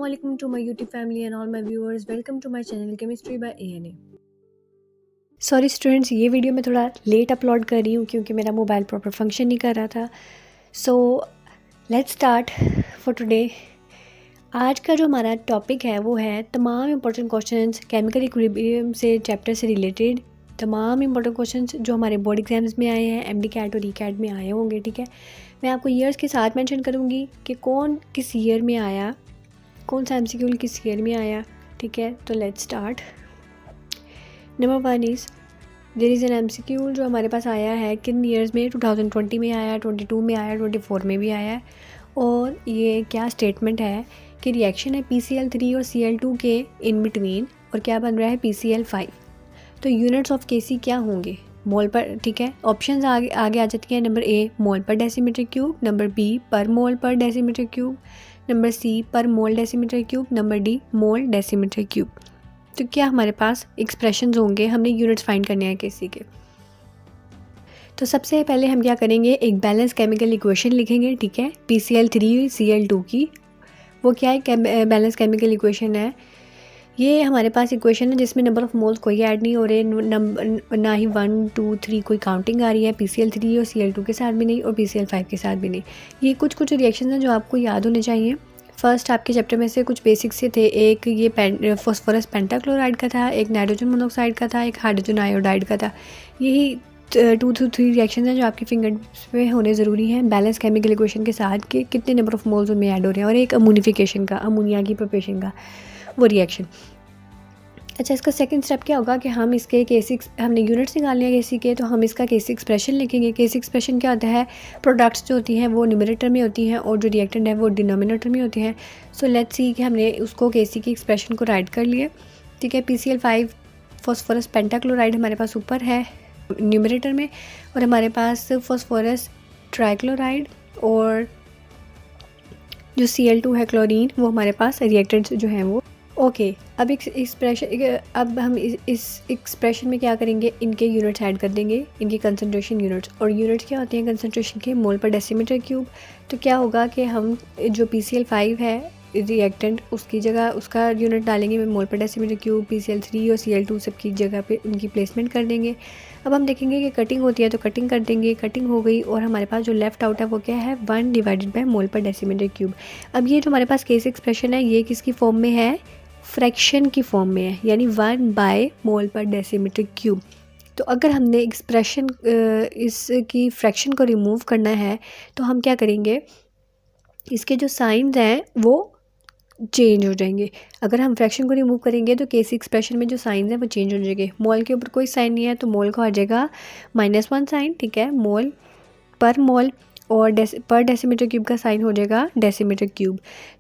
Assalamualaikum to my YouTube family and all my viewers. Welcome to my channel Chemistry by ANA. Sorry students, ये video मैं थोड़ा late upload कर रही हूँ क्योंकि मेरा मोबाइल प्रॉपर फंक्शन नहीं कर रहा था. So let's start for today. आज का जो हमारा टॉपिक है वो है तमाम इम्पोर्टेंट क्वेश्चंस केमिकल इक्विलिब्रियम से चैप्टर से रिलेटेड. तमाम इम्पोर्टेंट क्वेश्चंस जो हमारे बोर्ड एग्जाम्स में आए हैं, एमडी कैट और ई कैट में आए होंगे. ठीक है, मैं आपको ईयर्स के साथ मेंशन करूँगी कि कौन किस ईयर में आया, कौन सा एमसीक्यू किस ईयर में आया. ठीक है, तो let's start. Number 1 is there is an MCQ जो हमारे पास आया है किन ईयर्स में. 2020 में आया, 22 में आया, 24 में भी आया है. और ये क्या स्टेटमेंट है कि रिएक्शन है PCl3 और Cl2 के इन बिटवीन और क्या बन रहा है PCl5. तो यूनिट्स ऑफ Kc क्या होंगे मोल पर. ठीक है, ऑप्शंस आगे आ जाती हैं. नंबर ए मोल पर डेसीमीटर क्यूब, नंबर बी पर मोल पर डेसीमीटर क्यूब, नंबर सी पर mole decimetre cube, number D मोल डेसीमीटर क्यूब. तो क्या हमारे पास एक्सप्रेशंस होंगे, हमने यूनिट्स फाइंड करने हैं Kc के. तो सबसे पहले हम क्या करेंगे, एक बैलेंस केमिकल इक्वेशन लिखेंगे. ठीक है, PCl3 Cl2 की. वो क्या है, बैलेंस केमिकल इक्वेशन है. ये हमारे पास इक्वेशन है जिसमें नंबर ऑफ मोल्स कोई ऐड नहीं हो रहे, ना ही 1 2 3 कोई काउंटिंग आ रही है. PCl3 और Cl2 के साथ भी नहीं और PCl5 के साथ भी नहीं. ये कुछ रिएक्शन हैं जो आपको याद होने चाहिए. फर्स्ट आपके चैप्टर में से कुछ बेसिक्स से थे. एक ये फॉस्फोरस पेंटाक्लोराइड का था, एक नाइट्रोजन मोनोऑक्साइड का था, एक हाइड्रोजन आयोडाइड का था. यही 2 to 3 रिएक्शन हैं जो आपके फिंगर पे होने ज़रूरी हैं बैलेंस केमिकल इक्वेशन के साथ कि कितने नंबर ऑफ मोल्स उनमें ऐड हो रहे हैं. और एक अमोनिफिकेशन का, अमोनिया की प्रिपरेशन का वो रिएक्शन. अच्छा, इसका सेकंड स्टेप क्या होगा कि हम इसके हमने यूनिट्स निकालने हैं Kc के, तो हम इसका Kc एक्सप्रेशन लिखेंगे. Kc एक्सप्रेशन क्या होता है, प्रोडक्ट्स जो होती हैं वो न्यूमरेटर में होती हैं और जो रिएक्टेंट है वो डिनोमिनेटर में होती हैं. सो लेट्स सी कि हमने उसको Kc की एक्सप्रेशन को राइट कर लिया. ठीक है, PCl5 फॉस्फोरस पेंटाक्लोराइड हमारे पास ऊपर है न्यूमरेटर में और हमारे पास फॉस्फोरस ट्राइक्लोराइड और जो Cl2 है क्लोरीन वो हमारे पास रिएक्टेंट्स जो हैं वो. ओके, अब हम इस एक्सप्रेशन में क्या करेंगे, इनके यूनिट्स ऐड कर देंगे, इनकी कंसंट्रेशन यूनिट्स. और यूनिट्स क्या होती हैं कंसंट्रेशन के, मोल पर डेसीमीटर क्यूब. तो क्या होगा कि हम जो PCl5 है रिएक्टेंट उसकी जगह उसका यूनिट डालेंगे मोल पर डेसीमीटर क्यूब. PCl3 और Cl2 सबकी जगह पे उनकी प्लेसमेंट कर देंगे. अब हम देखेंगे कि कटिंग होती है तो कटिंग कर देंगे. कटिंग हो गई और हमारे पास जो लेफ्ट आउट है वो क्या है, 1 डिवाइडेड बाय मोल पर डेसीमीटर क्यूब. अब ये जो हमारे पास केस एक्सप्रेशन है ये किसकी फॉर्म में है, फ्रैक्शन की फॉर्म में है, यानी 1 बाय मोल पर डेसीमीटर क्यूब. तो अगर हमने एक्सप्रेशन इसकी फ्रैक्शन को रिमूव करना है तो हम क्या करेंगे, इसके जो साइंस हैं वो चेंज हो जाएंगे. अगर हम फ्रैक्शन को रिमूव करेंगे तो केसी एक्सप्रेशन में जो साइंस हैं वो चेंज हो जाएंगे. मोल के ऊपर कोई साइन नहीं है तो मोल को आ जाएगा -1 साइन. ठीक है, मोल पर मोल और पर डेसीमीटर क्यूब का साइन हो जाएगा डेसीमीटर क्यूब.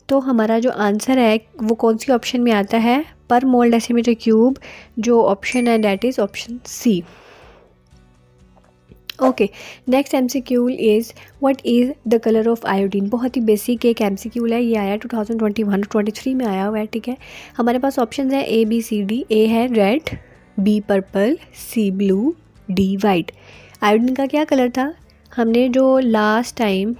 तो हमारा जो आंसर है वो कौन सी ऑप्शन में आता है, पर मोल डेसीमीटर क्यूब. जो ऑप्शन है that is option C. Okay, next MCQ is what is the colour of iodine. बहुत ही बेसिक एक एमसीक्यू है, ये आया 2021-23 में आया हुआ है. ठीक है, हमारे पास ऑप्शन है ABCD. ए है रेड, बी पर्पल, सी ब्लू, डी वाइट. आयोडीन का क्या कलर था, हमने जो लास्ट टाइम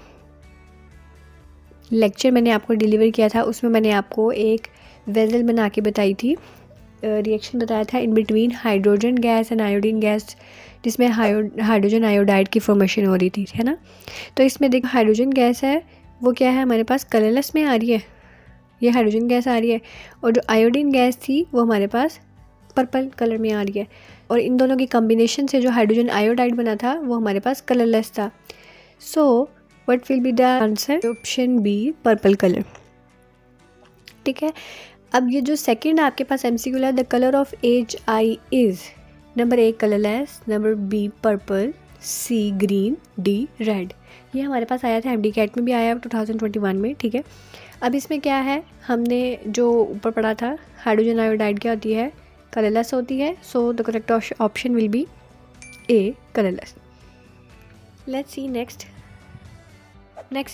लेक्चर मैंने आपको डिलीवर किया था उसमें मैंने आपको एक वेजल बना के बताई थी, रिएक्शन बताया था in between hydrogen gas and iodine gas, जिसमें हाइड्रोजन आयोडाइड की फॉर्मेशन हो रही थी, है ना. तो इसमें देखो हाइड्रोजन गैस है वो क्या है हमारे पास कलरलेस में आ रही है, ये हाइड्रोजन गैस आ रही है. और जो आयोडीन गैस थी वो हमारे पास पर्पल कलर में आ रही है. और इन दोनों की कम्बिनेशन से जो हाइड्रोजन आयोडाइड बना था वो हमारे पास कलरलेस था. So what will be the answer, option B purple colour. ठीक है, अब ये जो सेकंड आपके पास एमसीक्यू है, the colour of HI is. Number A colourless, number B purple, C green, D red. ये हमारे पास आया था एमडी कैट में भी आया 2021 में. ठीक है, अब इसमें क्या है, हमने जो ऊपर पढ़ा था हाइड्रोजन आयोडाइड क्या होती है, कलरलेस होती है. So the correct option will B A colourless. Let's see next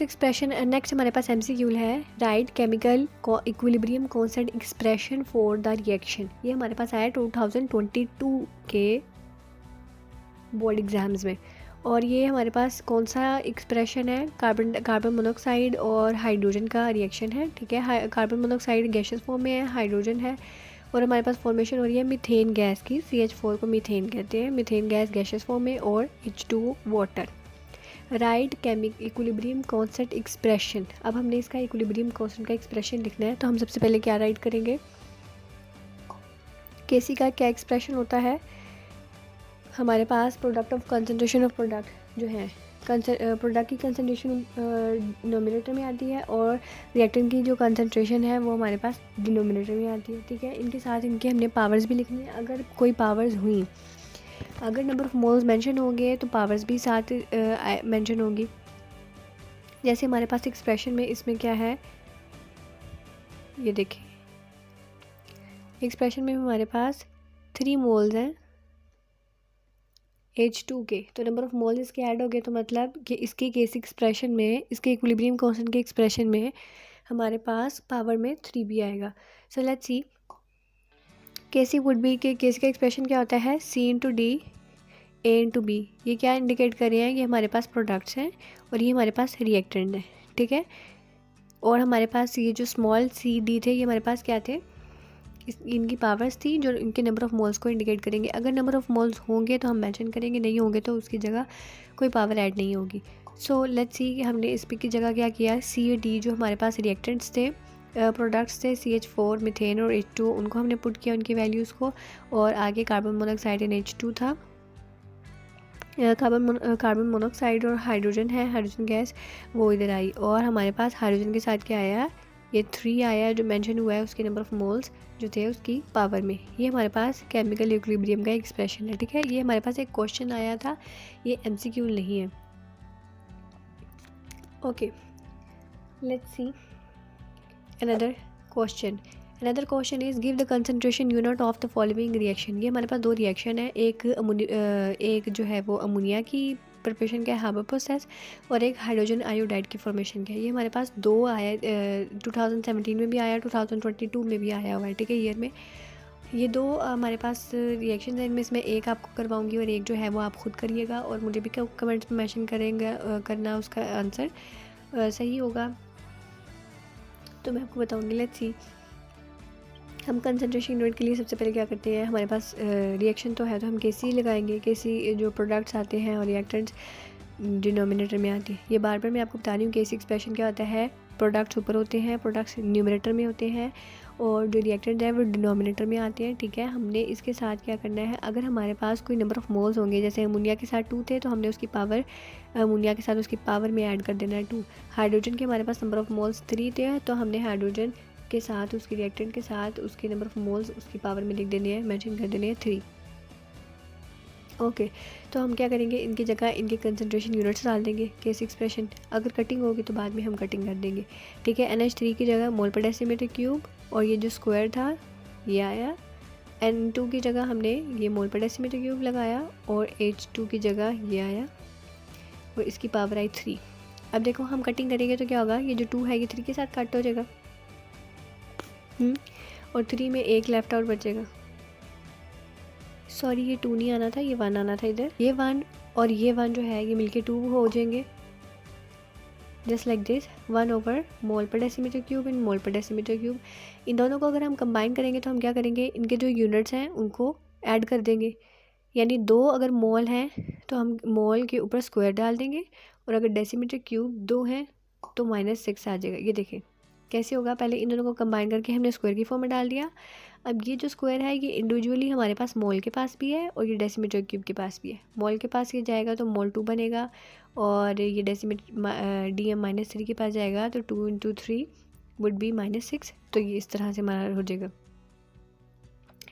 expression. Next हमारे पास एमसीक्यू है, right chemical equilibrium constant expression for the reaction. ये हमारे पास आया 2022 के बोर्ड एग्जाम्स में. और ये हमारे पास कौन सा एक्सप्रेशन है, कार्बन मोनोऑक्साइड और हाइड्रोजन का रिएक्शन है, ठीक है। कार्बन मोनोऑक्साइड गैसेस फॉर्म में है, हाइड्रोजन है, और हमारे पास फॉर्मेशन हो रही है मीथेन गैस की, CH4 को मीथेन कहते हैं, मीथेन गैस गैसेस फॉर्म में, और H2O water. Right equilibrium constant expression. अब हमने इसका इक्विलिब्रियम कांस्टेंट का एक्सप्रेशन लिखना है, तो हम सबसे पहले क्या राइट करेंगे, केसी का क्या एक्सप्रेशन होता है, हमारे पास product of concentration of product जो है, प्रोडक्ट की कंसंट्रेशन डिनोमिनेटर में आती है, और रिएक्टेंट की जो कंसंट्रेशन है वो हमारे पास डिनोमिनेटर में आती है, ठीक है। इनके साथ इनके हमने पावर्स भी लिखनी है। अगर कोई पावर्स हुई, अगर नंबर ऑफ मोल्स मेंशन होंगे तो पावर्स भी साथ मेंशन होंगी। जैसे हमारे पास एक्सप्रेशन में इसमें क्या है, ये देखिए, एक्सप्रेशन में हमारे पास 3 मोल्स हैं H2 के, तो नंबर ऑफ मोल्स इसके ऐड हो गए, तो मतलब कि इसके केस एक्सप्रेशन में, इसके इक्विलिब्रियम कांस्टेंट के एक्सप्रेशन में हमारे पास पावर में 3 भी आएगा। So let's see, KC would be के केसी का एक्सप्रेशन क्या होता है, C/D A/B। ये क्या इंडिकेट कर रहे हैं, ये हमारे पास प्रोडक्ट्स हैं और ये हमारे पास रिएक्टेंट है, ठीक है। और हमारे पास ये जो स्मॉल CD थे, ये हमारे पास क्या थे, इनकी पावर्स थी जो इनके नंबर ऑफ़ मोल्स को इंडिकेट करेंगे। अगर नंबर ऑफ़ मोल्स होंगे तो हम मेंशन करेंगे, नहीं होंगे तो उसकी जगह कोई पावर ऐड नहीं होगी। सो लेट्स सी कि हमने इस की जगह क्या किया, C/D जो हमारे पास रिएक्टेंट्स थे, प्रोडक्ट्स थे, CH4 मीथेन और H2, उनको हमने पुट किया उनकी वैल्यूज़ को, और आगे कार्बन मोनोऑक्साइड NH2 था, कार्बन मोनोऑक्साइड और हाइड्रोजन है, हाइड्रोजन गैस वो इधर आई, और हमारे पास हाइड्रोजन के साथ क्या आया, ये 3 आया जो मेंशन हुआ है उसके नंबर ऑफ़ मोल्स जो थे उसकी पावर में। ये हमारे पास केमिकल इक्विलिब्रियम का एक्सप्रेशन है, ठीक है। ये हमारे पास एक क्वेश्चन आया था, ये MCQ नहीं है। Okay, let's see another question. Another question is give the concentration unit of the following reaction. ये हमारे पास 2 रिएक्शन है, एक जो है वो अमोनिया की प्रिपरेशन का है, हार्बर प्रोसेस, और एक हाइड्रोजन आयोडाइड की फॉर्मेशन का है। ये हमारे पास 2 आया, 2017 में भी आया, 2022 में भी आया हुआ है, ठीक है, ईयर में। ये 2 हमारे पास रिएक्शन है, इनमें इसमें एक आपको करवाऊंगी और एक जो है वो आप खुद करिएगा, और मुझे भी कमेंट्स में मेंशन करेंगे करना उसका आंसर सही होगा तो मैं आपको बताऊंगी। लेट्स सी, हम कंसंट्रेशन यूनिट के लिए सबसे पहले क्या करते हैं, हमारे पास रिएक्शन तो है तो हम केसी लगाएंगे। केसी जो प्रोडक्ट्स आते हैं और रिएक्टेंट्स डिनोमिनेटर में आती है। ये बार बार मैं आपको बता रही हूँ, केसी एक्सप्रेशन क्या होता है, प्रोडक्ट्स ऊपर होते हैं, प्रोडक्ट्स न्यूमरेटर में होते हैं, और जो रिएक्टेंट है वो डिनोमिनेटर में आते हैं, ठीक है। हमने इसके साथ क्या करना है, अगर हमारे पास कोई नंबर ऑफ़ मोल्स होंगे, जैसे अमोनिया के साथ 2 थे तो हमने उसकी पावर, अमोनिया के साथ उसकी पावर में ऐड कर देना है 2। हाइड्रोजन के हमारे पास नंबर ऑफ़ मोल्स 3 थे, तो हमने हाइड्रोजन के साथ उसके रिएक्टेंट के साथ उसके नंबर ऑफ़ मोल्स उसकी पावर में लिख देने हैं, मेंशन कर देने हैं 3। ओके, तो हम क्या करेंगे, इनकी जगह इनके कंसंट्रेशन यूनिट्स डाल देंगे, केस एक्सप्रेशन। अगर कटिंग होगी तो बाद में हम कटिंग कर देंगे, ठीक है। NH3 की जगह मोल पर डेसीमीटर क्यूब, और ये जो स्क्वायर था ये आया। N2 की जगह हमने ये मोल पर डेसीमीटर क्यूब लगाया, और H2 की जगह ये आया, और इसकी पावर आई 3। अब देखो हम कटिंग करेंगे तो क्या होगा, ये जो 2 है ये 3 के साथ कट हो जाएगा, और 3 में 1 लेफ्ट आउट बचेगा। सॉरी, ये 2 नहीं आना था, ये 1 आना था इधर। ये 1 और ये 1 जो है ये मिलके 2 हो जाएंगे, जस्ट लाइक दिस, 1 ओवर मोल पर डेसीमीटर क्यूब इन मोल पर डेसीमीटर क्यूब। इन दोनों को अगर हम कंबाइन करेंगे तो हम क्या करेंगे, इनके जो यूनिट्स हैं उनको ऐड कर देंगे, यानी 2 अगर मोल हैं तो हम मोल के ऊपर स्क्वायर डाल देंगे, और अगर डेसीमीटर क्यूब 2 हैं तो -6 आ जाएगा। ये देखें कैसे होगा, पहले इन दोनों को कंबाइन करके हमने स्क्वायर की फॉर्म में डाल दिया। अब ये जो स्क्वायर है ये इंडिविजुअली हमारे पास मोल के पास भी है और ये डेसीमीटर क्यूब के पास भी है। मोल के पास ये जाएगा तो मोल 2 बनेगा, और ये डेसीमीटर DM-3 के पास जाएगा तो 2 × 3 वुड बी -6। तो ये इस तरह से हमारा हो जाएगा,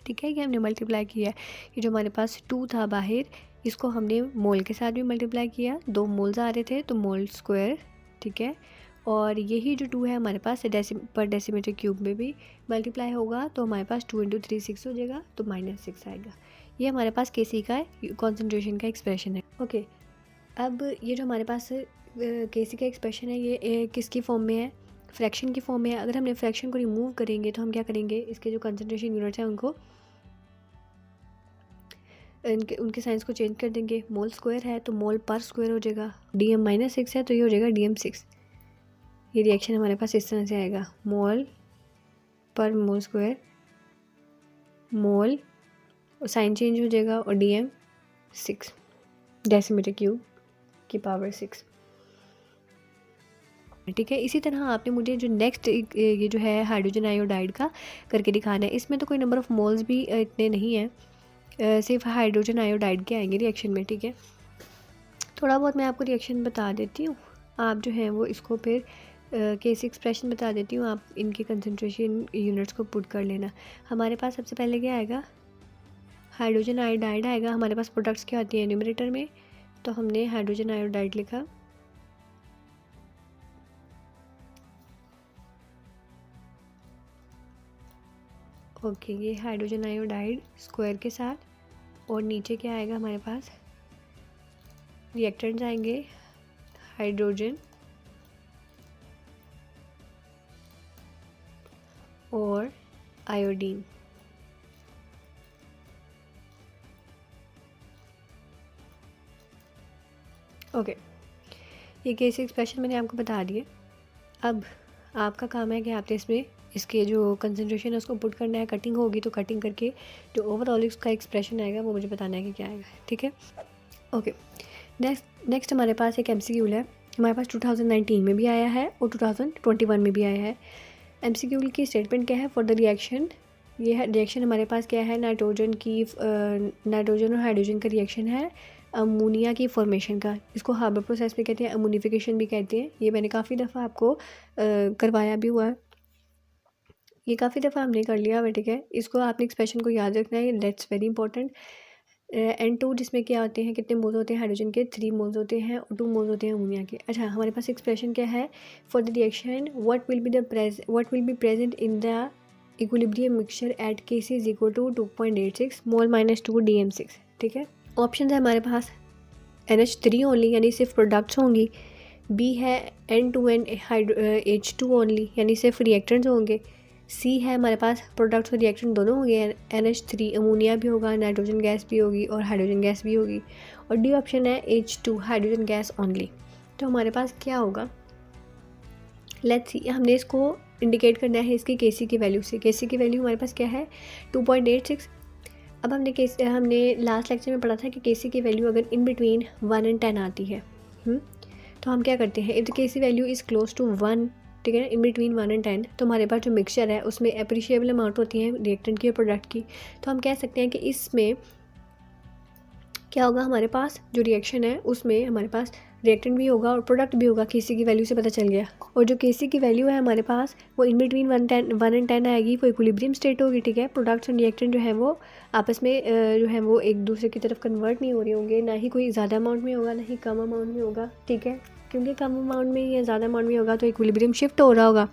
ठीक है। ये हमने मल्टीप्लाई किया, ये जो हमारे पास 2 था बाहर, इसको हमने मोल के साथ भी मल्टीप्लाई किया, 2 मोल्स आ रहे थे तो मोल स्क्वायर, ठीक है। और यही जो 2 है हमारे पास पर डेसीमीटर क्यूब में भी मल्टीप्लाई होगा, तो हमारे पास 2 × 3 6 हो जाएगा, तो -6 आएगा। ये हमारे पास केसी का कॉन्सेंट्रेशन का एक्सप्रेशन है। ओके, अब ये जो हमारे पास केसी का एक्सप्रेशन है ये किसकी फॉर्म में है, फ्रैक्शन की फॉर्म में है। अगर हमने फ्रैक्शन को रिमूव करेंगे तो हम क्या करेंगे, इसके जो कंसंट्रेशन यूनिट्स हैं उनको इनके उनके साइंस को चेंज कर देंगे। मोल स्क्वायर है तो मोल पर स्क्वायर हो जाएगा, DM-6 है तो ये हो जाएगा DM6। ये रिएक्शन हमारे पास इस तरह से आएगा, मोल पर मोल स्क्वायर, मोल साइन चेंज हो जाएगा और DM6 डेसीमीटर क्यूब की पावर 6। ठीक है, इसी तरह आपने मुझे जो नेक्स्ट ये जो है हाइड्रोजन आयोडाइड का करके दिखाना है। इसमें तो कोई नंबर ऑफ़ मोल्स भी इतने नहीं हैं, सिर्फ हाइड्रोजन आयोडाइड के आएंगे रिएक्शन में। ठीक है, थोड़ा बहुत मैं आपको रिएक्शन बता देती हूँ, आप जो है वो इसको फिर केस एक्सप्रेशन बता देती हूँ, आप इनके कंसंट्रेशन यूनिट्स को पुट कर लेना। हमारे पास सबसे पहले क्या आएगा, हाइड्रोजन आयोडाइड आएगा। हमारे पास प्रोडक्ट्स क्या आती हैं न्यूमरेटर में, तो हमने हाइड्रोजन आयोडाइड लिखा, ओके ये हाइड्रोजन आयोडाइड स्क्वायर के साथ, और नीचे क्या आएगा हमारे पास, रिएक्टेंट्स आएंगे हाइड्रोजन और आयोडीन। ओके, ये केस एक्सप्रेशन मैंने आपको बता दिए। अब आपका काम है कि आपने इसमें इसके जो कंसंट्रेशन है उसको पुट करना है। कटिंग होगी तो कटिंग करके जो ओवरऑल इसका एक्सप्रेशन आएगा वो मुझे बताना है कि क्या आएगा। ठीक है, ओके। नेक्स्ट हमारे पास एक MCQ है, हमारे पास 2019 में भी आया है और 2021 में भी आया है। MCQ की स्टेटमेंट क्या है, फॉर द रिएक्शन, ये है रिएक्शन हमारे पास क्या है, नाइट्रोजन और हाइड्रोजन का रिएक्शन है अमोनिया की फॉर्मेशन का। इसको हार्बर प्रोसेस भी कहते हैं, अमोनिफिकेशन भी कहते हैं। ये मैंने काफ़ी दफ़ा आपको करवाया भी हुआ है, ये काफ़ी दफ़ा हमने कर लिया हुआ। ठीक है, इसको आपने एक्सप्रेशन को याद रखना है, दैट्स वेरी इंपॉर्टेंट। N2 जिसमें क्या होते हैं, कितने मोल्स होते हैं हाइड्रोजन के, 3 मोल्स होते हैं और 2 मोल्स होते हैं अमोनिया के। अच्छा, हमारे पास एक्सप्रेशन क्या है, for the reaction what will be present in the equilibrium mixture at Kc is equal to 2.86 mole minus 2 DM6। ठीक है, ऑप्शन है हमारे पास NH3 ओनली यानी सिर्फ प्रोडक्ट्स होंगी, B है N2N H2 ओनली यानी सिर्फ रिएक्टेंट्स होंगे, C है हमारे पास प्रोडक्ट्स और रिएक्टेंट दोनों होंगे, NH3 अमोनिया भी होगा, नाइट्रोजन गैस भी होगी और हाइड्रोजन गैस भी होगी, और D ऑप्शन है H2 हाइड्रोजन गैस ओनली। तो हमारे पास क्या होगा, लेट्स सी, हमने इसको इंडिकेट करना है इसकी Kc की वैल्यू से। Kc की वैल्यू हमारे पास क्या है 2.86। अब हमने लास्ट लेक्चर में पढ़ा था कि Kc की वैल्यू अगर इन बिटवीन 1 और 10 आती है, तो हम क्या करते हैं, if the Kc value is close to 1, ठीक है ना, इन बिटवीन 1 और 10, तो हमारे पास जो मिक्सचर है उसमें अप्रिशिएबल अमाउंट होती है रिएक्टेंट की और प्रोडक्ट की। तो हम कह सकते हैं कि इसमें क्या होगा, हमारे पास जो रिएक्शन है उसमें हमारे पास रिएक्टेंट भी होगा और प्रोडक्ट भी होगा। Kc की वैल्यू से पता चल गया, और जो Kc की वैल्यू है हमारे पास वो इन बिटवीन 1 एंड 10 आएगी, वो इक्विलिब्रियम स्टेट होगी। ठीक है, प्रोडक्ट्स और रिएक्टेंट जो है वो आपस में जो है वो एक दूसरे की तरफ कन्वर्ट नहीं हो रहे होंगे, ना ही कोई ज़्यादा अमाउंट में होगा ना ही कम अमाउंट में होगा। ठीक है, क्योंकि कम अमाउंट में या ज़्यादा अमाउंट में होगा तो इक्विलिब्रियम शिफ्ट हो रहा होगा,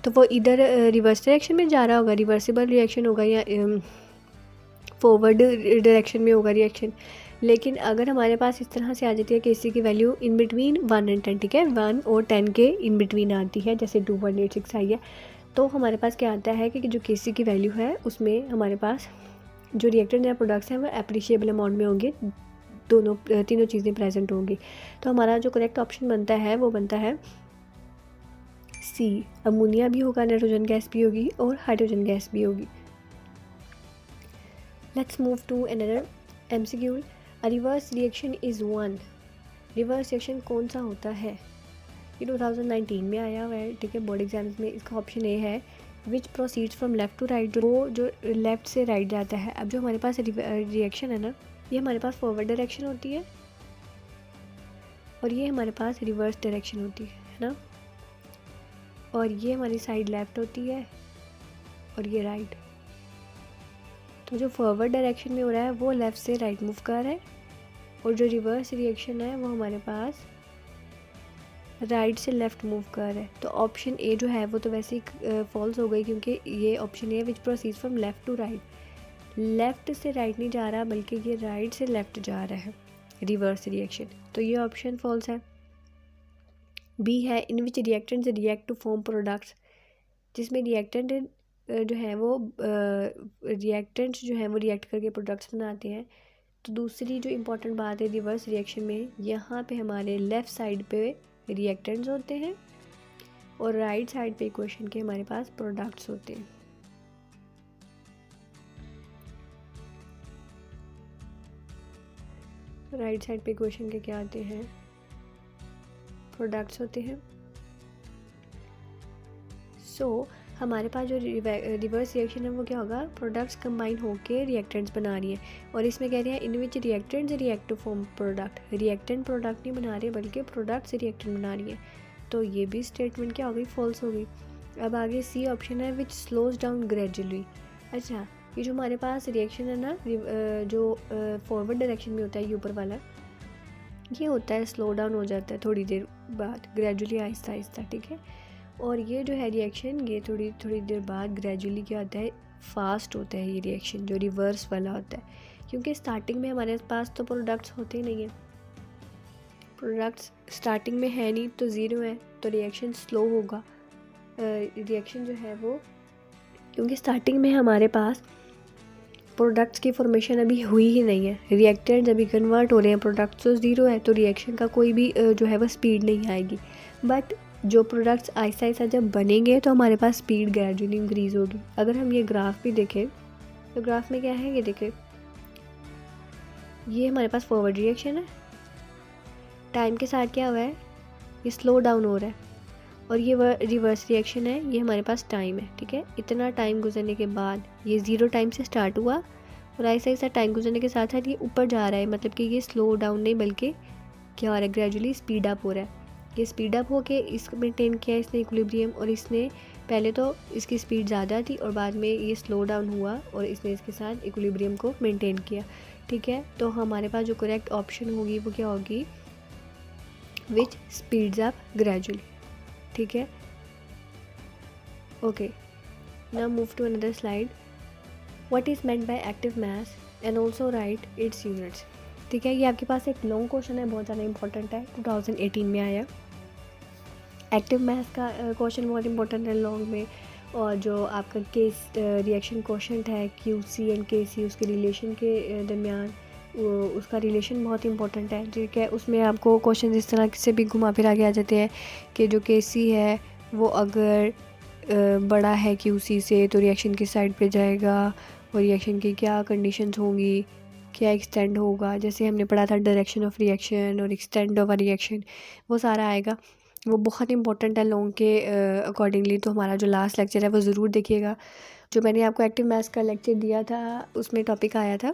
तो वो इधर रिवर्स डायरेक्शन में जा रहा होगा, रिवर्सिबल रिएक्शन होगा या फॉरवर्ड डायरेक्शन में होगा रिएक्शन। लेकिन अगर हमारे पास इस तरह से आ जाती है Kc की वैल्यू इन बिटवीन 1 एंड 10, ठीक है, 1 और 10 के इन बिटवीन आती है, जैसे 2.86 आई है, तो हमारे पास क्या आता है कि जो Kc की वैल्यू है उसमें हमारे पास जो रिएक्टेंट या प्रोडक्ट्स हैं वो अप्रिशिएबल अमाउंट में होंगे, तीनों चीज़ें प्रेजेंट होंगी। तो हमारा जो करेक्ट ऑप्शन बनता है वो बनता है C, अमोनिया भी होगा, नाइट्रोजन गैस भी होगी और हाइड्रोजन गैस भी होगी। Let's move to another MCQ। Reverse reaction is one, reverse reaction कौन सा होता है, ये 2019 में आया हुआ है। ठीक है, बोर्ड एग्जाम्स में इसका ऑप्शन ए है which proceeds from left to right, जो लेफ़्ट से राइट जाता है। अब जो हमारे पास रिएक्शन है ना, ये हमारे पास फॉरवर्ड डायरेक्शन होती है और ये हमारे पास रिवर्स डायरेक्शन होती है ना, और ये हमारी साइड लेफ़्ट होती है और ये राइट। तो जो फॉरवर्ड डायरेक्शन में हो रहा है वो लेफ़्ट से राइट मूव कर रहा है, और जो रिवर्स रिएक्शन है वो हमारे पास राइट से लेफ़्ट मूव कर रहा है। तो ऑप्शन ए जो है वो तो वैसे ही फॉल्स हो गई, क्योंकि ये option A which proceeds from left to right, left से राइट नहीं जा रहा बल्कि ये राइट से लेफ़्ट जा रहा है रिवर्स रिएक्शन, तो ये ऑप्शन फॉल्स है। बी है in which reactants react to form products, जिसमें रिएक्टेंट जो है वो रिएक्टेंट्स जो है वो रिएक्ट करके प्रोडक्ट्स बनाते हैं, तो दूसरी जो इम्पोर्टेंट बात है रिवर्स रिएक्शन में, यहाँ पे हमारे लेफ़्ट साइड पे रिएक्टेंट्स होते हैं और राइट साइड पे इक्वेशन के हमारे पास प्रोडक्ट्स होते हैं। राइट साइड पे इक्वेशन के क्या आते हैं, प्रोडक्ट्स होते हैं। सो हमारे पास जो रिवर्स रिएक्शन है वो क्या होगा, प्रोडक्ट्स कंबाइन होके रिएक्टेंट्स बना रही है, और इसमें कह रहे हैं in which reactants react to form product. Reactant product नहीं बना रही है बल्कि प्रोडक्ट से रिएक्टेंट बना रही है, तो ये भी स्टेटमेंट क्या हो गई, फॉल्स हो गई। अब आगे सी ऑप्शन है विच स्लोज डाउन ग्रेजुअली। अच्छा, ये जो हमारे पास रिएक्शन है ना, जो फॉरवर्ड डायरेक्शन में होता है ये ऊपर वाला, ये होता है स्लो डाउन हो जाता है थोड़ी देर बाद, ग्रेजुअली आहिस्ता आहिस्ता, ठीक है। और ये जो है रिएक्शन, ये थोड़ी देर बाद ग्रेजुअली क्या होता है, फास्ट होता है ये रिएक्शन, जो रिवर्स वाला होता है, क्योंकि स्टार्टिंग में हमारे पास तो प्रोडक्ट्स होते ही नहीं है, प्रोडक्ट्स स्टार्टिंग में है नहीं तो ज़ीरो है, तो रिएक्शन स्लो होगा। रिएक्शन जो है वो, क्योंकि स्टार्टिंग में हमारे पास प्रोडक्ट्स की फॉर्मेशन अभी हुई ही नहीं है, रिएक्टेंट्स अभी कन्वर्ट हो रहे हैं, प्रोडक्ट्स तो ज़ीरो है, तो रिएक्शन का कोई भी जो है वो स्पीड नहीं आएगी। बट जो प्रोडक्ट्स आहिस्ता आहिस्ता जब बनेंगे तो हमारे पास स्पीड ग्रेजुअली इंक्रीज़ होगी। अगर हम ये ग्राफ भी देखें तो ग्राफ में क्या है, ये देखें, ये हमारे पास फॉरवर्ड रिएक्शन है, टाइम के साथ क्या हुआ है, ये स्लो डाउन हो रहा है, और ये रिवर्स रिएक्शन है, ये हमारे पास टाइम है, ठीक है। इतना टाइम गुजरने के बाद ये ज़ीरो टाइम से स्टार्ट हुआ और ऐसा ऐसा टाइम गुजरने के साथ साथ ये ऊपर जा रहा है, मतलब कि ये स्लो डाउन नहीं बल्कि क्या हो रहा है, ग्रेजुअली स्पीड अप हो रहा है। ये स्पीड अप होके इसको मेंटेन किया इसने इक्विलिब्रियम, और इसने पहले तो इसकी स्पीड ज़्यादा थी और बाद में ये स्लो डाउन हुआ और इसने इसके साथ इक्विलिब्रियम को मेंटेन किया, ठीक है। तो हमारे पास जो करेक्ट ऑप्शन होगी वो क्या होगी, विच स्पीड्स अप ग्रेजुअली, ठीक है। Okay, now move to another slide. What is meant by active mass and also write its units, ठीक है। ये आपके पास एक लॉन्ग क्वेश्चन है, बहुत ज़्यादा इंपॉर्टेंट है, 2018 में आया। एक्टिव मास का क्वेश्चन बहुत इंपॉर्टेंट है लॉन्ग में, और जो आपका केस रिएक्शन क्वेश्चन है QC एंड KC, उसके रिलेशन के दरमियान उसका रिलेशन बहुत इंपॉर्टेंट है, ठीक है। उसमें आपको क्वेश्चन इस तरह से भी घुमा फिरा के आ जाते हैं कि जो KC है वो अगर बड़ा है QC से तो रिएक्शन किस साइड पे जाएगा, और रिएक्शन की क्या कंडीशंस होंगी, क्या एक्सटेंड होगा, जैसे हमने पढ़ा था डायरेक्शन ऑफ रिएक्शन और एक्सटेंड ऑफ अ रिएक्शन, वो सारा आएगा। वो बहुत इंपॉर्टेंट है लॉन्ग के अकॉर्डिंगली, तो हमारा जो लास्ट लेक्चर है वो ज़रूर देखिएगा। जो मैंने आपको एक्टिव मास का लेक्चर दिया था उसमें टॉपिक आया था,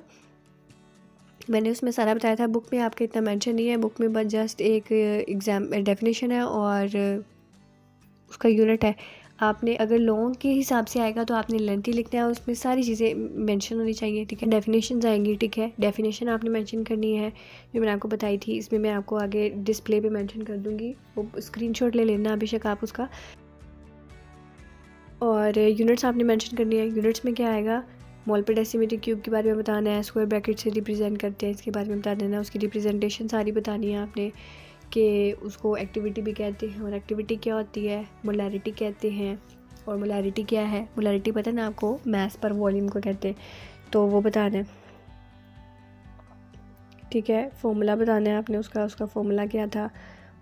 मैंने उसमें सारा बताया था। बुक में आपके इतना मेंशन नहीं है, बुक में बस जस्ट एक एग्जाम डेफिनेशन है और उसका यूनिट है। आपने अगर लॉन्ग के हिसाब से आएगा तो आपने लेंथी लिखना है, उसमें सारी चीज़ें मेंशन होनी चाहिए, ठीक है। डेफिनेशंस आएंगी, ठीक है, डेफिनेशन आपने मेंशन करनी है जो मैंने आपको बताई थी। इसमें मैं आपको आगे डिस्प्ले पे मेंशन कर दूँगी, वो स्क्रीनशॉट ले लेना बेशक आप उसका। और यूनिट्स आपने मेंशन करनी है। यूनिट्स में क्या आएगा, मोल पर डेसीमीटर क्यूब के बारे में बताना है, स्क्वायर ब्रैकेट से रिप्रेजेंट करते हैं इसके बारे में बता देना, उसकी रिप्रेजेंटेशन सारी बतानी है आपने कि उसको एक्टिविटी भी कहते हैं, और एक्टिविटी क्या होती है, मोलैरिटी कहते हैं। और मोलैरिटी क्या है, मोलैरिटी पता है ना आपको, मास पर वॉल्यूम को कहते हैं, तो वो बताना है, ठीक है। फॉर्मूला बताना है आपने उसका फॉर्मूला क्या था,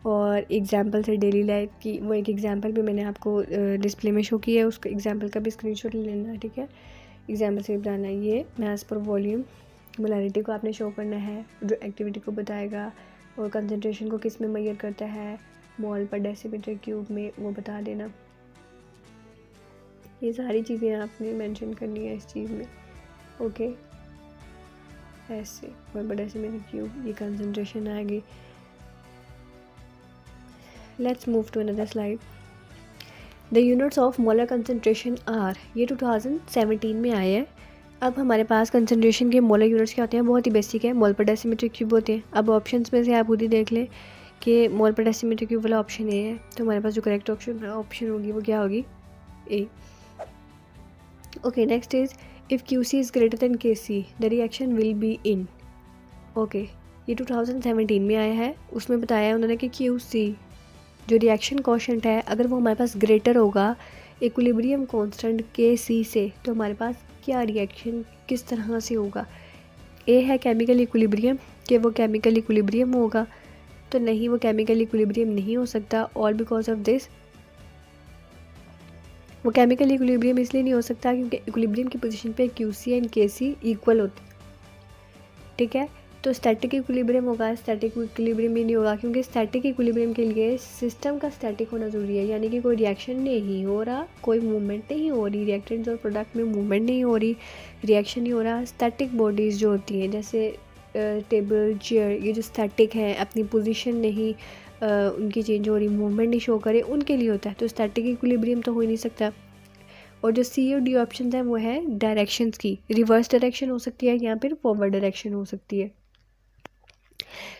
और एग्जाम्पल से डेली लाइफ की, वो एक एग्जाम्पल भी मैंने आपको डिस्प्ले में शो किया है, उसका एग्जाम्पल का भी स्क्रीनशॉट ले लेना है, ठीक है। एग्जाम्पल से बताना है, ये मास पर वॉल्यूम, मोलैरिटी को आपने शो करना है जो एक्टिविटी को बताएगा, और कंसंट्रेशन को किस में मेजर करता है, मोल पर डेसीमीटर क्यूब में, वो बता देना। ये सारी चीज़ें आपने मेंशन करनी है इस चीज़ में, ओके। ऐसे मोल पर डेसीमीटर क्यूब, ये कंसंट्रेशन आएगी। Let's move to another slide. The units of molar concentration are, ये 2017 में आए हैं। अब हमारे पास कंसंट्रेशन के मोलर यूनिट्स क्या होते हैं, बहुत ही बेसिक है, मोल पर डेसीमीटर क्यूब होते हैं। अब ऑप्शंस में से आप खुद ही देख लें कि मोल पर डेसीमीटर क्यूब वाला ऑप्शन ए है, तो हमारे पास जो करेक्ट ऑप्शन होगी वो क्या होगी, A. Okay, next is if QC is greater than KC the reaction will be in, okay. ये 2017 में आया है, उसमें बताया है उन्होंने कि QC जो रिएक्शन कोशेंट है अगर वो हमारे पास ग्रेटर होगा इक्विलिब्रियम कांस्टेंट KC से, तो हमारे पास क्या रिएक्शन किस तरह से होगा, ए है केमिकल इक्विलिब्रियम, कि वो केमिकल इक्विलिब्रियम होगा, तो नहीं, वो केमिकल इक्विलिब्रियम नहीं हो सकता। ऑल बिकॉज ऑफ दिस, वो केमिकल इक्विलिब्रियम इसलिए नहीं हो सकता क्योंकि इक्विलिब्रियम की पोजीशन पे QC एंड KC इक्वल होते हैं, ठीक है। तो स्टैटिक इक्विलिब्रियम होगा, स्टैटिक इक्विलिब्रियम भी नहीं होगा, क्योंकि स्टैटिक इक्विलिब्रियम के लिए सिस्टम का स्टैटिक होना ज़रूरी है, यानी कि कोई रिएक्शन नहीं हो रहा, कोई मूवमेंट नहीं हो रही, रिएक्टेंट्स और प्रोडक्ट में मूवमेंट नहीं हो रही, रिएक्शन नहीं हो रहा। स्टैटिक बॉडीज़ जो होती हैं जैसे टेबल, चेयर, ये जो स्टैटिक हैं, अपनी पोजीशन नहीं उनकी चेंज हो रही, मूवमेंट नहीं शो करे, उनके लिए होता है। तो स्टैटिक इक्विलिब्रियम तो हो ही नहीं सकता। और जो C और D ऑप्शन है वो है डायरेक्शंस की, रिवर्स डायरेक्शन हो सकती है या फिर फॉरवर्ड डायरेक्शन हो सकती है।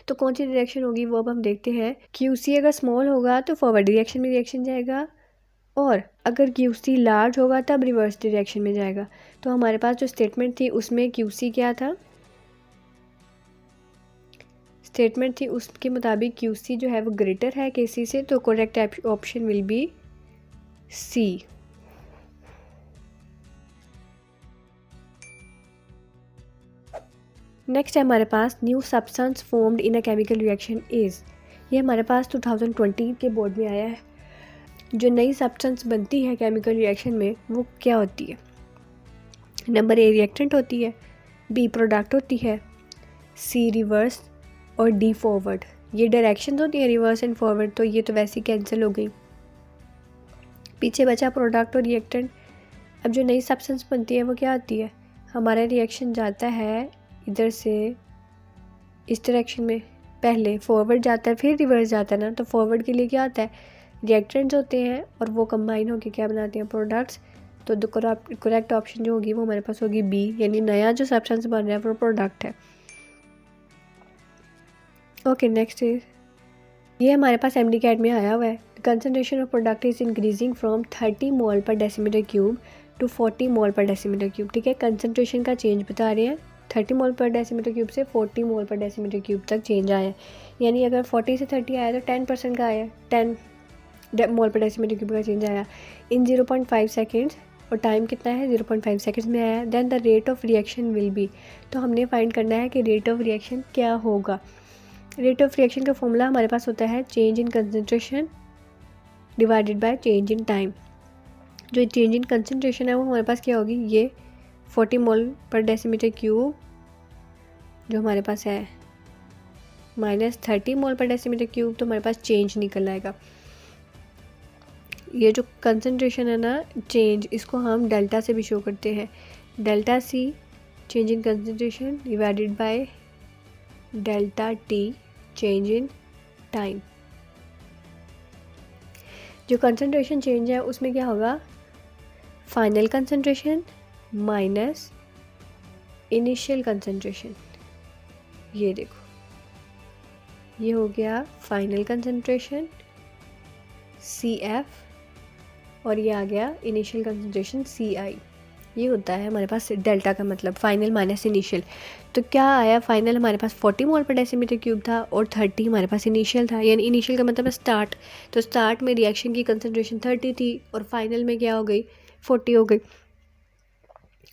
तो कौन सी डायरेक्शन होगी वो अब हम देखते हैं। QC अगर स्मॉल होगा तो फॉरवर्ड डायरेक्शन में रिएक्शन जाएगा, और अगर QC लार्ज होगा तब रिवर्स डायरेक्शन में जाएगा। तो हमारे पास जो स्टेटमेंट थी उसमें QC क्या था, स्टेटमेंट थी उसके मुताबिक QC जो है वो ग्रेटर है KC से, तो correct option will be C। Next है हमारे पास new substance formed in a chemical reaction is, ये हमारे पास 2020 के बोर्ड में आया है। जो नई सब्सटेंस बनती है केमिकल रिएक्शन में वो क्या होती है। नंबर A रिएक्टेंट होती है, B प्रोडक्ट होती है, C रिवर्स और D फॉरवर्ड। ये डायरेक्शन होती है रिवर्स एंड फॉरवर्ड, तो ये तो वैसे ही कैंसिल हो गई, पीछे बचा प्रोडक्ट और रिएक्टेंट। अब जो नई सब्सटेंस बनती है वो क्या होती है, हमारा रिएक्शन जाता है इधर से इस डायरेक्शन में, पहले फॉरवर्ड जाता है फिर रिवर्स जाता है ना। तो फॉरवर्ड के लिए क्या होता है, रिएक्टेंट्स होते हैं और वो कंबाइन होकर क्या बनाते हैं, प्रोडक्ट्स। तो करेक्ट ऑप्शन जो होगी वो हमारे पास होगी B, यानी नया जो सब्सटेंस बन रहा है वो प्रोडक्ट है। ओके नेक्स्ट इज, ये हमारे पास MD-CAT में आया हुआ है। Concentration of product is increasing from 30 मोल पर डेसीमीटर क्यूब टू 40 मोल पर डेसीमीटर क्यूब, ठीक है। कंसनट्रेशन का चेंज बता रहे हैं, 30 मोल पर डेसीमीटर क्यूब से 40 मोल पर डेसीमीटर क्यूब तक चेंज आया है। यानी अगर 40 से 30 आया तो 10% का आया, 10 मोल पर डेसीमीटर क्यूब का चेंज आया इन 0.5 सेकेंड्स, और टाइम कितना है 0.5 सेकेंड्स में आया। Then the rate of reaction will be, तो हमने फाइंड करना है कि रेट ऑफ रिएक्शन क्या होगा। रेट ऑफ रिएक्शन का फॉर्मूला हमारे पास होता है change in concentration divided by change in time. जो चेंज इन कंसनट्रेशन है वो हमारे पास क्या होगी, ये 40 मोल पर डेसीमीटर क्यूब जो हमारे पास है माइनस 30 मोल पर डेसीमीटर क्यूब, तो हमारे पास चेंज निकल आएगा। ये जो कंसनट्रेशन है ना चेंज, इसको हम डेल्टा से भी शो करते हैं, delta C change in concentration divided by delta T change in time. जो कंसनट्रेशन चेंज है उसमें क्या होगा, final concentration minus initial concentration, ये देखो ये हो गया फाइनल कंसनट्रेशन CF, और ये आ गया इनिशियल कंसनट्रेशन CI। ये होता है हमारे पास डेल्टा का मतलब फाइनल माइनस इनिशियल। तो क्या आया, फाइनल हमारे पास 40 मोल पर डेसीमीटर क्यूब था और 30 हमारे पास इनिशियल था, यानी इनिशियल का मतलब है स्टार्ट। तो स्टार्ट में रिएक्शन की कंसनट्रेशन 30 थी और फाइनल में क्या हो गई 40 हो गई,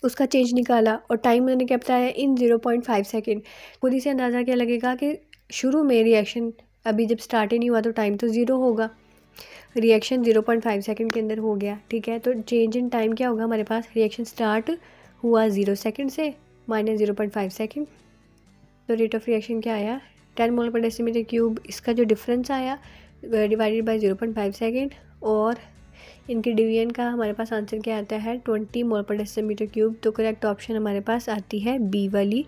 उसका चेंज निकाला। और टाइम मैंने क्या बताया इन 0.5 सेकेंड। खुद ही से अंदाज़ा क्या लगेगा कि शुरू में रिएक्शन अभी जब स्टार्ट ही नहीं हुआ तो टाइम तो 0 होगा, रिएक्शन 0.5 सेकेंड के अंदर हो गया, ठीक है। तो चेंज इन टाइम क्या होगा हमारे पास, रिएक्शन स्टार्ट हुआ 0 सेकेंड से माइनस 0.5 सेकेंड, तो रेट ऑफ रिएक्शन क्या आया 10 मोल पर डेसीमीटर क्यूब, इसका जो डिफरेंस आया डिवाइडेड बाय 0.5 सेकेंड, और इनके डिवीजन का हमारे पास आंसर क्या आता है 20 मोल पर डेसीमीटर क्यूब। तो करेक्ट ऑप्शन हमारे पास आती है B वाली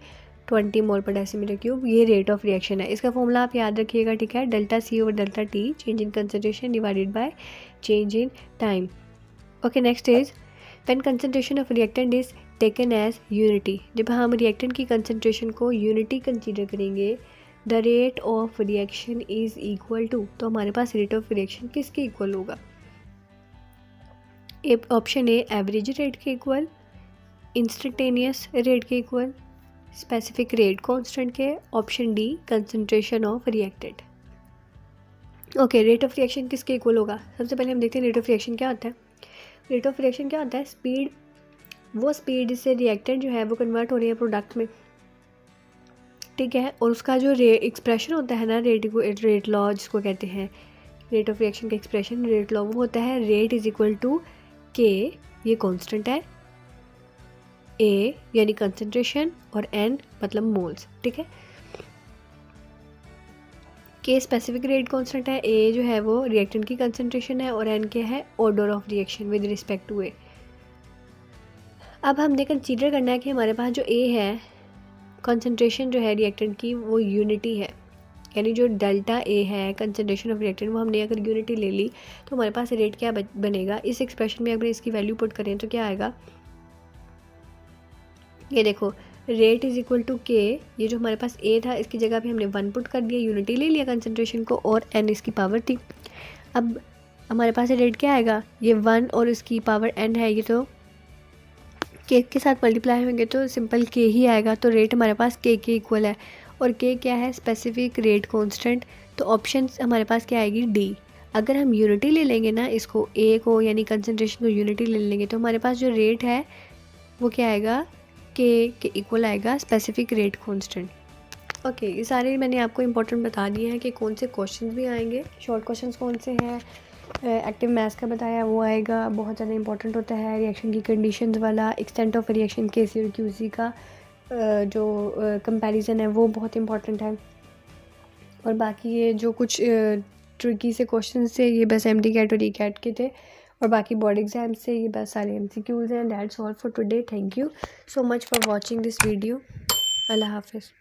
20 मोल पर डेसीमीटर क्यूब। ये रेट ऑफ रिएक्शन है, इसका फॉर्मूला आप याद रखिएगा, ठीक है। Delta C over delta T change in concentration divided by change in time. Okay next is when concentration of reactant is taken as unity, जब हम रिएक्टेंट की कंसनट्रेशन को यूनिटी कंसीडर करेंगे, the rate of reaction is equal to, तो हमारे पास rate of reaction किसके equal होगा, option A average rate के इक्वल, इंस्टेंटेनियस रेट के इक्वल, स्पेसिफिक रेट कांस्टेंट के, option D concentration of reactant. Okay rate of reaction किसके equal होगा, सबसे पहले हम देखते हैं रेट ऑफ रिएक्शन क्या होता है। रेट ऑफ रिएक्शन क्या होता है, स्पीड, वो स्पीड जिससे रिएक्टेंट जो है वो कन्वर्ट हो रही है प्रोडक्ट में, ठीक है। और उसका जो एक्सप्रेशन होता है ना, रेट लॉ जिसको कहते हैं, रेट ऑफ रिएक्शन का एक्सप्रेशन रेट लॉ, वो होता है रेट इज इक्वल टू के, ये कांस्टेंट है, ए यानी कंसंट्रेशन और एन मतलब मोल्स। ठीक है, के स्पेसिफिक रेट कांस्टेंट है, ए जो है वो रिएक्टेंट की कंसंट्रेशन है और एन क्या है order of reaction with respect to A. अब हमने कंसीडर करना है कि हमारे पास जो ए है कंसंट्रेशन जो है रिएक्टेंट की वो यूनिटी है, यानी जो डेल्टा ए है कंसंट्रेशन ऑफ रिएक्टेंट वो हमने अगर यूनिटी ले ली तो हमारे पास रेट क्या बनेगा। इस एक्सप्रेशन में अगर इसकी वैल्यू पुट करें तो क्या आएगा, ये देखो रेट इज़ इक्वल टू के, ये जो हमारे पास ए था इसकी जगह पे हमने 1 पुट कर दिया, यूनिटी ले लिया कंसंट्रेशन को और एन इसकी पावर थी। अब हमारे पास रेट क्या आएगा, ये 1 और इसकी पावर एन है, ये तो के साथ मल्टीप्लाई होंगे तो सिंपल के ही आएगा। तो रेट हमारे पास के इक्वल है और के क्या है स्पेसिफिक रेट कांस्टेंट। तो ऑप्शन हमारे पास क्या आएगी डी। अगर हम यूनिटी ले लेंगे ना इसको, ए को यानी कंसंट्रेशन को यूनिटी ले लेंगे तो हमारे पास जो रेट है वो क्या आएगा, के इक्वल आएगा स्पेसिफिक रेट कांस्टेंट। ओके, ये सारे मैंने आपको इंपॉर्टेंट बता दिए हैं कि कौन से क्वेश्चंस भी आएंगे, शॉर्ट क्वेश्चंस कौन से हैं, एक्टिव मैथ्स का बताया वो आएगा, बहुत ज़्यादा इंपॉर्टेंट होता है रिएक्शन की कंडीशंस वाला, एक्सटेंट ऑफ रिएक्शन के सी और क्यूसी का जो कंपैरिजन है वो बहुत इंपॉर्टेंट है। और बाकी ये जो कुछ ट्रिकी से क्वेश्चन थे ये बस एमडी कैट और ई कैट के थे, और बाकी बोर्ड एग्जाम से ये बस सारे एमसीक्यूज हैं। That's all for today, thank you so much for watching this video. अल्लाह हाफिज़।